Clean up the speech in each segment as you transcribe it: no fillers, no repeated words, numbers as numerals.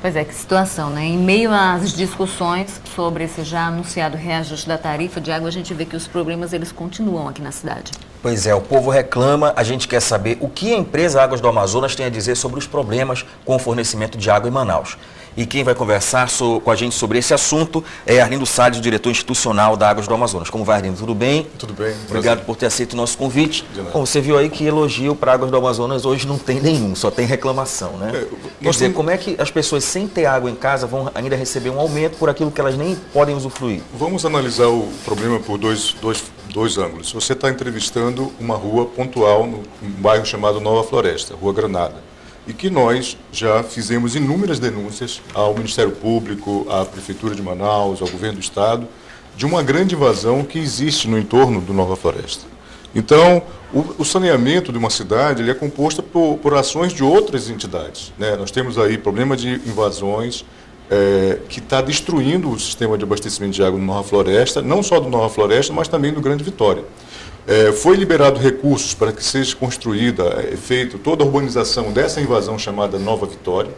Pois é, que situação, né? Em meio às discussões sobre esse já anunciado reajuste da tarifa de água, a gente vê que os problemas eles continuam aqui na cidade. Pois é, o povo reclama, a gente quer saber o que a empresa Águas do Amazonas tem a dizer sobre os problemas com o fornecimento de água em Manaus. E quem vai conversar com a gente sobre esse assunto é Arlindo Salles, diretor institucional da Águas do Amazonas. Como vai, Arlindo? Tudo bem? Tudo bem. Obrigado por ter aceito o nosso convite. Bom, você viu aí que elogio para Águas do Amazonas hoje não tem nenhum, só tem reclamação, né? Quer dizer, como é que as pessoas sem ter água em casa vão ainda receber um aumento por aquilo que elas nem podem usufruir? Vamos analisar o problema por dois ângulos. Você está entrevistando uma rua pontual num bairro chamado Nova Floresta, Rua Granada, e que nós já fizemos inúmeras denúncias ao Ministério Público, à Prefeitura de Manaus, ao Governo do Estado, de uma grande invasão que existe no entorno do Nova Floresta. Então, o saneamento de uma cidade ele é composto por ações de outras entidades, né? Nós temos aí problema de invasões que está destruindo o sistema de abastecimento de água do Nova Floresta, não só do Nova Floresta, mas também do Grande Vitória. Foi liberado recursos para que seja construída, feita toda a urbanização dessa invasão chamada Nova Vitória,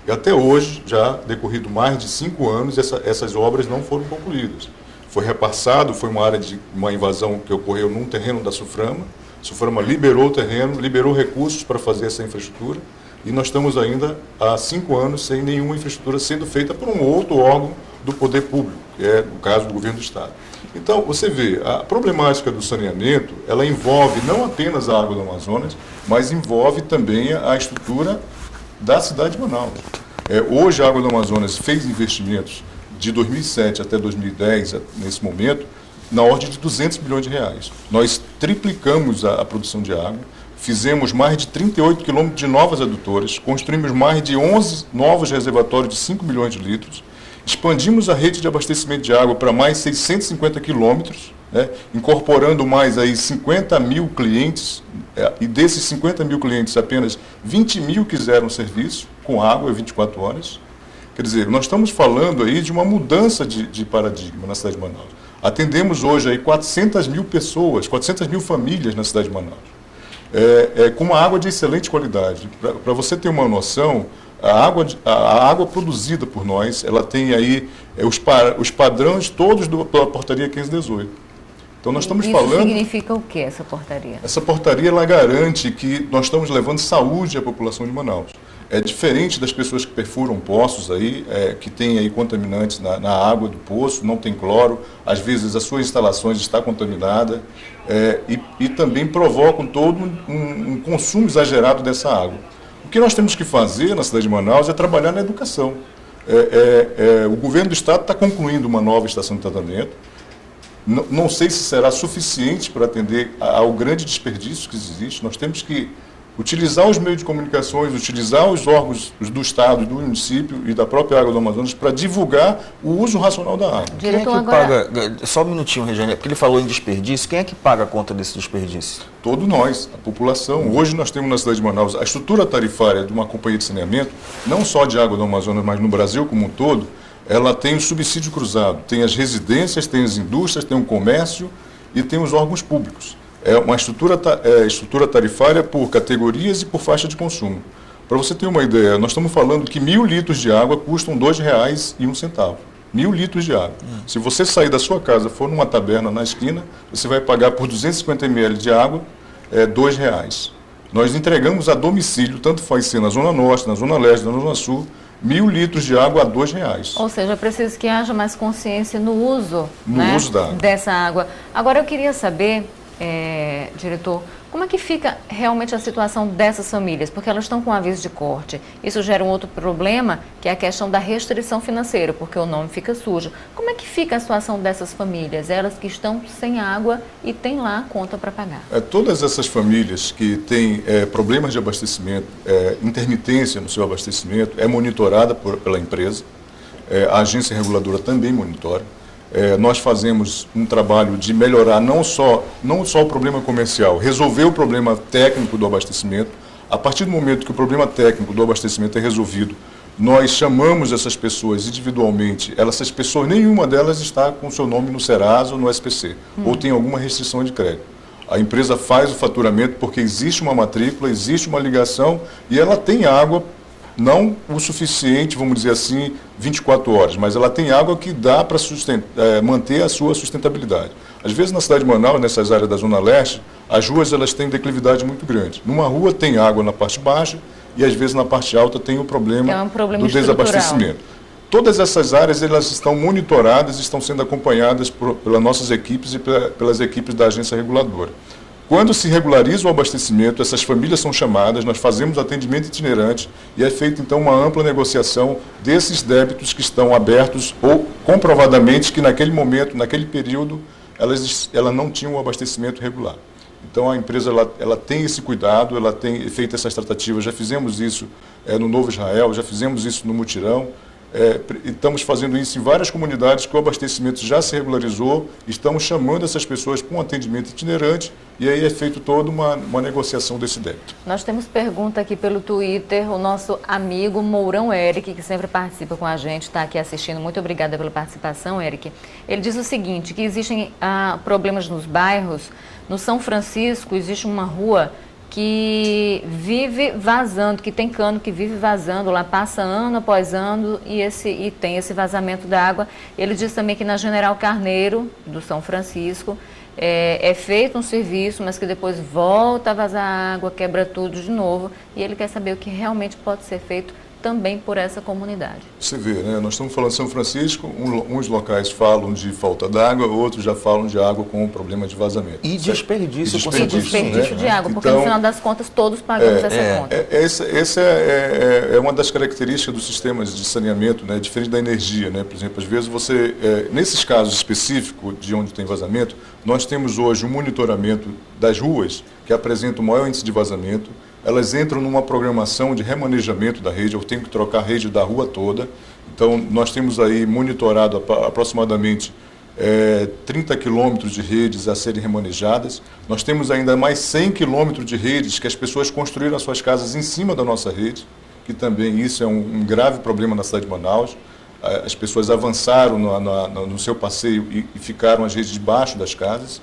e até hoje, já decorrido mais de 5 anos, essas obras não foram concluídas. Foi repassado, foi uma área de uma invasão que ocorreu num terreno da Suframa. A Suframa liberou o terreno, liberou recursos para fazer essa infraestrutura, e nós estamos ainda há 5 anos sem nenhuma infraestrutura sendo feita por um outro órgão do poder público, que é o caso do Governo do Estado. Então, você vê, a problemática do saneamento, ela envolve não apenas a água do Amazonas, mas envolve também a estrutura da cidade de Manaus. Hoje, a água do Amazonas fez investimentos de 2007 até 2010, nesse momento, na ordem de 200 bilhões de reais. Nós triplicamos a produção de água, fizemos mais de 38 quilômetros de novas adutoras, construímos mais de 11 novos reservatórios de 5 milhões de litros, expandimos a rede de abastecimento de água para mais 650 quilômetros, né, incorporando mais aí 50 mil clientes, e desses 50 mil clientes, apenas 20 mil quiseram serviço com água 24 horas. Quer dizer, nós estamos falando aí de uma mudança de paradigma na cidade de Manaus. Atendemos hoje aí 400 mil pessoas, 400 mil famílias na cidade de Manaus, com uma água de excelente qualidade. Para você ter uma noção, a água produzida por nós, ela tem aí os padrões todos pela portaria 1518. Então nós estamos falando... Isso significa o que, essa portaria? Essa portaria, ela garante que nós estamos levando saúde à população de Manaus. É diferente das pessoas que perfuram poços aí, que tem aí contaminantes na água do poço, não tem cloro, às vezes as suas instalações estão contaminadas, e também provocam todo um consumo exagerado dessa água. O que nós temos que fazer na cidade de Manaus é trabalhar na educação. O governo do Estado está concluindo uma nova estação de tratamento. Não sei se será suficiente para atender ao grande desperdício que existe. Nós temos que utilizar os meios de comunicações, utilizar os órgãos do Estado, do município e da própria Água do Amazonas para divulgar o uso racional da água. Quem é que paga, só um minutinho, Regiane, porque ele falou em desperdício, quem é que paga a conta desse desperdício? Todos nós, a população. Hoje nós temos na cidade de Manaus a estrutura tarifária de uma companhia de saneamento, não só de Água do Amazonas, mas no Brasil como um todo, ela tem o subsídio cruzado, tem as residências, tem as indústrias, tem o comércio e tem os órgãos públicos. É uma estrutura tarifária por categorias e por faixa de consumo. Para você ter uma ideia, nós estamos falando que 1.000 litros de água custam R$ 2,01. 1.000 litros de água. Se você sair da sua casa, for numa taberna na esquina, você vai pagar por 250 ml de água R$ 2,00. Nós entregamos a domicílio, tanto faz ser na Zona Norte, na Zona Leste, na Zona Sul, 1.000 litros de água a R$ 2,00. Ou seja, é preciso que haja mais consciência no uso, uso da água. Dessa água. Agora eu queria saber, diretor, como é que fica realmente a situação dessas famílias? Porque elas estão com aviso de corte. Isso gera um outro problema, que é a questão da restrição financeira, porque o nome fica sujo. Como é que fica a situação dessas famílias? Elas que estão sem água e têm lá a conta para pagar. Todas essas famílias que têm problemas de abastecimento, intermitência no seu abastecimento, é monitorada pela empresa. A agência reguladora também monitora. Nós fazemos um trabalho de melhorar não só o problema comercial, resolver o problema técnico do abastecimento. A partir do momento que o problema técnico do abastecimento é resolvido, nós chamamos essas pessoas individualmente. Essas pessoas, nenhuma delas está com seu nome no Serasa ou no SPC, ou tem alguma restrição de crédito. A empresa faz o faturamento porque existe uma matrícula, existe uma ligação e ela tem água não o suficiente, vamos dizer assim, 24 horas, mas ela tem água que dá para manter a sua sustentabilidade. Às vezes na cidade de Manaus, nessas áreas da Zona Leste, as ruas elas têm declividade muito grande. Numa rua tem água na parte baixa e às vezes na parte alta tem o problema, do desabastecimento. Todas essas áreas elas estão monitoradas, estão sendo acompanhadas pelas nossas equipes e pelas equipes da agência reguladora. Quando se regulariza o abastecimento, essas famílias são chamadas, nós fazemos atendimento itinerante e é feita então uma ampla negociação desses débitos que estão abertos ou comprovadamente que naquele momento, naquele período, elas não tinham o abastecimento regular. Então a empresa ela tem esse cuidado, ela tem feito essas tratativas, já fizemos isso no Novo Israel, já fizemos isso no Mutirão. Estamos fazendo isso em várias comunidades que o abastecimento já se regularizou, estamos chamando essas pessoas para um atendimento itinerante e aí é feito toda uma negociação desse débito. Nós temos pergunta aqui pelo Twitter, o nosso amigo Mourão Eric, que sempre participa com a gente, está aqui assistindo. Muito obrigada pela participação, Eric. Ele diz o seguinte, que existem problemas nos bairros. No São Francisco existe uma rua que vive vazando, que tem cano que vive vazando, lá passa ano após ano e tem esse vazamento da água. Ele diz também que na General Carneiro, do São Francisco, é feito um serviço, mas que depois volta a vazar água, quebra tudo de novo, e ele quer saber o que realmente pode ser feito também por essa comunidade. Você vê, né? Nós estamos falando de São Francisco, uns locais falam de falta d'água, outros já falam de água com problema de vazamento. E desperdício. E desperdício de água, porque no final das contas todos pagamos essa conta. Essa é uma das características dos sistemas de saneamento, né? Diferente da energia, né? Por exemplo, às vezes você, nesses casos específicos de onde tem vazamento, nós temos hoje um monitoramento das ruas que apresentam o maior índice de vazamento. Elas entram numa programação de remanejamento da rede, eu tenho que trocar a rede da rua toda. Então, nós temos aí monitorado aproximadamente 30 quilômetros de redes a serem remanejadas. Nós temos ainda mais 100 quilômetros de redes que as pessoas construíram as suas casas em cima da nossa rede, que também isso é um grave problema na cidade de Manaus. As pessoas avançaram no seu passeio e ficaram as redes debaixo das casas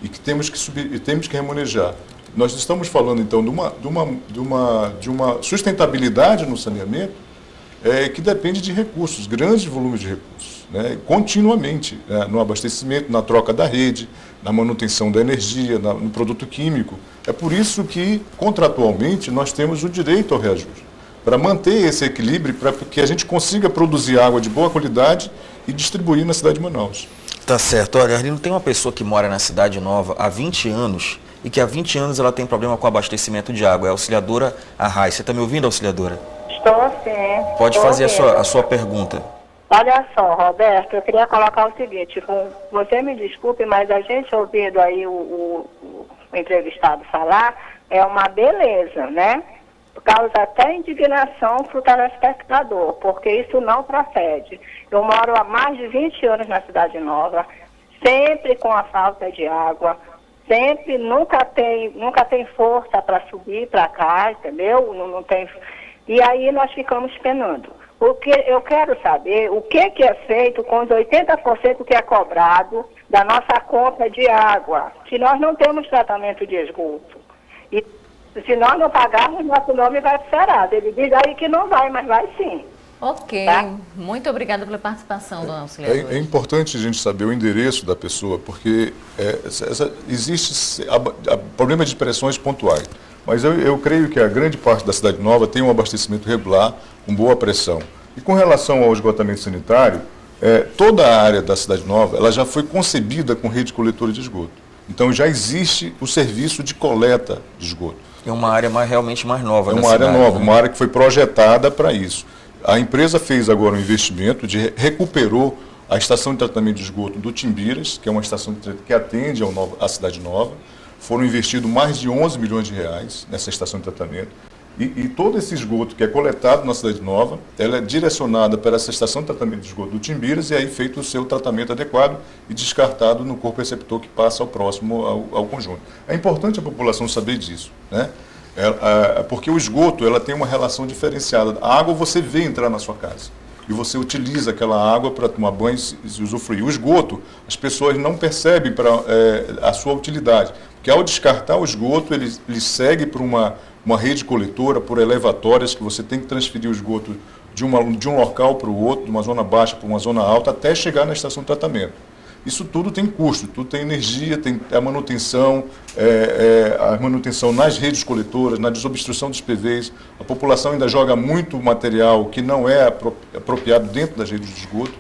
e que temos que subir e temos que remanejar. Nós estamos falando, então, de uma sustentabilidade no saneamento que depende de recursos, grandes volumes de recursos, né, continuamente, no abastecimento, na troca da rede, na manutenção da energia, no produto químico. É por isso que, contratualmente, nós temos o direito ao reajuste, para manter esse equilíbrio, para que a gente consiga produzir água de boa qualidade e distribuir na cidade de Manaus. Tá certo. Olha, Arlindo, tem uma pessoa que mora na Cidade Nova há 20 anos e que há 20 anos ela tem problema com abastecimento de água. É a auxiliadora Arrai. Você está me ouvindo, auxiliadora? Estou sim. Pode fazer a sua pergunta. Olha só, Roberto, eu queria colocar o seguinte, você me desculpe, mas a gente ouvindo aí o entrevistado falar, é uma beleza, né? Causa até indignação para o telespectador, porque isso não procede. Eu moro há mais de 20 anos na Cidade Nova, sempre com a falta de água, sempre, nunca tem força para subir para cá, entendeu? Não tem. E aí nós ficamos penando. Eu quero saber o que é feito com os 80% que é cobrado da nossa conta de água, que nós não temos tratamento de esgoto. E se nós não pagarmos, nosso nome vai para o Serasa. Ele diz aí que não vai, mas vai sim. Ok, tá? Muito obrigada pela participação do auxiliador. É importante a gente saber o endereço da pessoa, porque existe problema de pressões pontuais. Mas eu creio que a grande parte da Cidade Nova tem um abastecimento regular, com boa pressão. E com relação ao esgotamento sanitário, toda a área da Cidade Nova ela já foi concebida com rede coletora de esgoto. Então já existe o serviço de coleta de esgoto. É uma área realmente mais nova. É uma área nova, uma área que foi projetada para isso. A empresa fez agora um investimento, recuperou a estação de tratamento de esgoto do Timbiras, que é uma estação que atende à Cidade Nova. Foram investidos mais de 11 milhões de reais nessa estação de tratamento. E todo esse esgoto que é coletado na Cidade Nova, ela é direcionada para essa estação de tratamento de esgoto do Timbiras e aí feito o seu tratamento adequado e descartado no corpo receptor que passa ao próximo ao conjunto. É importante a população saber disso, né? Porque o esgoto ela tem uma relação diferenciada. A água você vê entrar na sua casa e você utiliza aquela água para tomar banho e usufruir. O esgoto, as pessoas não percebem a sua utilidade, porque ao descartar o esgoto, ele segue para uma rede coletora por elevatórias, que você tem que transferir o esgoto de um local para o outro, de uma zona baixa para uma zona alta, até chegar na estação de tratamento. Isso tudo tem custo, tudo tem energia, tem a manutenção nas redes coletoras, na desobstrução dos PVs. A população ainda joga muito material que não é apropriado dentro das redes de esgoto.